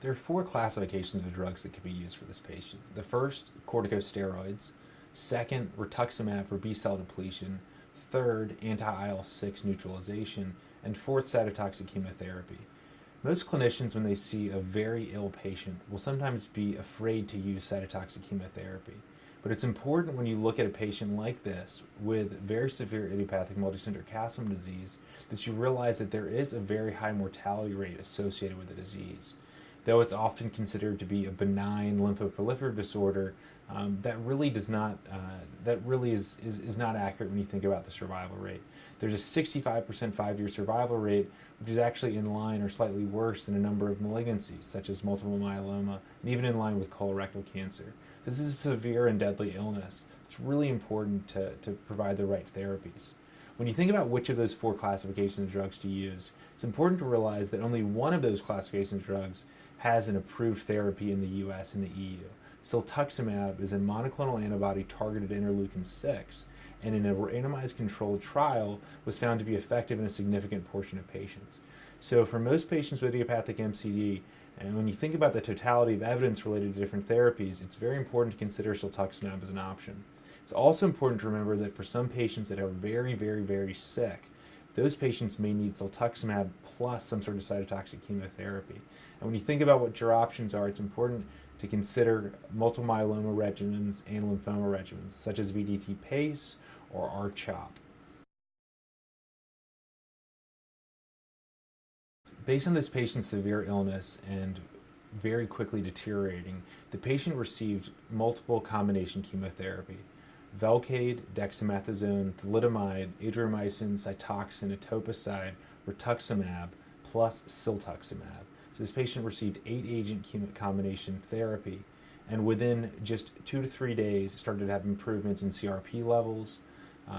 There are four classifications of drugs that can be used for this patient. The first, corticosteroids. Second, rituximab for B-cell depletion. Third, anti-IL-6 neutralization. And fourth, cytotoxic chemotherapy. Most clinicians, when they see a very ill patient, will sometimes be afraid to use cytotoxic chemotherapy. But it's important when you look at a patient like this with very severe idiopathic multicentric calcium disease that you realize that there is a very high mortality rate associated with the disease. Though it's often considered to be a benign lymphoproliferative disorder, that really is not accurate when you think about the survival rate. There's a 65% 5-year survival rate, which is actually in line or slightly worse than a number of malignancies, such as multiple myeloma, and even in line with colorectal cancer. This is a severe and deadly illness. It's really important to provide the right therapies. When you think about which of those four classifications of drugs to use, it's important to realize that only one of those classifications of drugs has an approved therapy in the US and the EU. Ciltuximab is a monoclonal antibody targeted at interleukin-6, and in a randomized controlled trial was found to be effective in a significant portion of patients. So for most patients with idiopathic MCD, and when you think about the totality of evidence related to different therapies, it's very important to consider ciltuximab as an option. It's also important to remember that for some patients that are very, very, very sick, those patients may need ciltuximab plus some sort of cytotoxic chemotherapy. And when you think about what your options are, it's important to consider multiple myeloma regimens and lymphoma regimens, such as VDT-PACE or R-CHOP. Based on this patient's severe illness and very quickly deteriorating, the patient received multiple combination chemotherapy: Velcade, dexamethasone, thalidomide, adriamycin, Cytoxan, etoposide, rituximab, plus ciltuximab. So this patient received 8-agent combination therapy, and within just 2 to 3 days started to have improvements in CRP levels,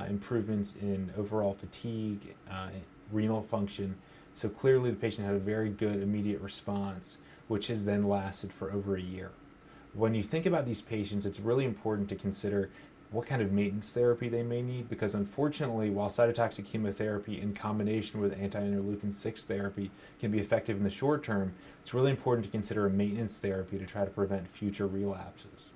improvements in overall fatigue, renal function. So clearly the patient had a very good immediate response, which has then lasted for over a year. When you think about these patients, it's really important to consider what kind of maintenance therapy they may need, because unfortunately, while cytotoxic chemotherapy in combination with anti-interleukin-6 therapy can be effective in the short term, it's really important to consider a maintenance therapy to try to prevent future relapses.